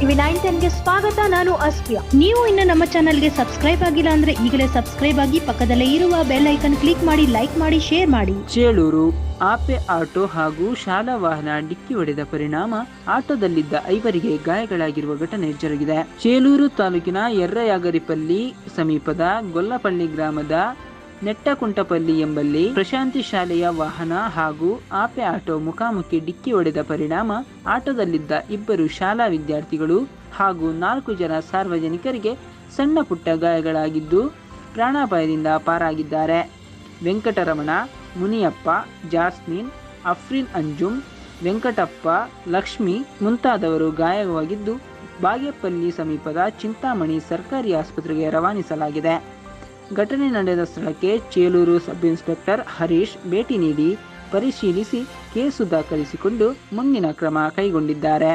TV 910ಗೆ ಸ್ವಾಗತ. ನಾನು ಅಸ್ಫಿಯಾ. ನೀವು ಇನ್ನು ನಮ್ಮ ಚಾನೆಲ್ಗೆ ಸಬ್ಸ್ಕ್ರೈಬ್ ಆಗಿಲ್ಲ ಅಂದ್ರೆ ಈಗಲೇ ಸಬ್ಸ್ಕ್ರೈಬ್ ಆಗಿ ಪಕ್ಕದಲ್ಲೇ ಇರುವ ಬೆಲ್ ಐಕನ್ ಕ್ಲಿಕ್ ಮಾಡಿ, ಲೈಕ್ ಮಾಡಿ, ಶೇರ್ ಮಾಡಿ. ಚೇಳೂರು ಆಪೆ ಆಟೋ ಹಾಗೂ ಶಾಲಾ ವಾಹನ ಡಿಕ್ಕಿ ಹೊಡೆದ ಪರಿಣಾಮ ಆಟೋದಲ್ಲಿದ್ದ 5 ಗಾಯಗಳಾಗಿರುವ ಘಟನೆ ಜರುಗಿದೆ. ಚೇಳೂರು ತಾಲೂಕಿನ ಯರ್ರಯಾಗರಿಪಲ್ಲಿ ಸಮೀಪದ ಗೊಲ್ಲಪಳ್ಳಿ ಗ್ರಾಮದ ನೆಟ್ಟಕುಂಟಪಲ್ಲಿ ಎಂಬಲ್ಲಿ ಪ್ರಶಾಂತಿ ಶಾಲೆಯ ವಾಹನ ಹಾಗೂ ಆಪೆ ಆಟೋ ಮುಖಾಮುಖಿ ಡಿಕ್ಕಿ ಹೊಡೆದ ಪರಿಣಾಮ ಆಟೋದಲ್ಲಿದ್ದ 2 ಶಾಲಾ ವಿದ್ಯಾರ್ಥಿಗಳು ಹಾಗೂ 4 ಜನ ಸಾರ್ವಜನಿಕರಿಗೆ ಸಣ್ಣ ಪುಟ್ಟ ಗಾಯಗಳಾಗಿದ್ದು ಪ್ರಾಣಾಪಾಯದಿಂದ ಪಾರಾಗಿದ್ದಾರೆ. ವೆಂಕಟರಮಣ, ಮುನಿಯಪ್ಪ, ಜಾಸ್ಮಿನ್, ಅಫ್ರಿನ್ ಅಂಜುಮ್, ವೆಂಕಟಪ್ಪ, ಲಕ್ಷ್ಮಿ ಮುಂತಾದವರು ಗಾಯವಾಗಿದ್ದು ಬಾಗೇಪಲ್ಲಿ ಸಮೀಪದ ಚಿಂತಾಮಣಿ ಸರ್ಕಾರಿ ಆಸ್ಪತ್ರೆಗೆ ರವಾನಿಸಲಾಗಿದೆ. ಘಟನೆ ನಡೆದ ಸ್ಥಳಕ್ಕೆ ಚೇಳೂರು ಸಬ್ ಇನ್ಸ್ಪೆಕ್ಟರ್ ಹರೀಶ್ ಭೇಟಿ ನೀಡಿ ಪರಿಶೀಲಿಸಿ ಕೇಸು ದಾಖಲಿಸಿಕೊಂಡು ಮುಂದಿನ ಕ್ರಮ ಕೈಗೊಂಡಿದ್ದಾರೆ.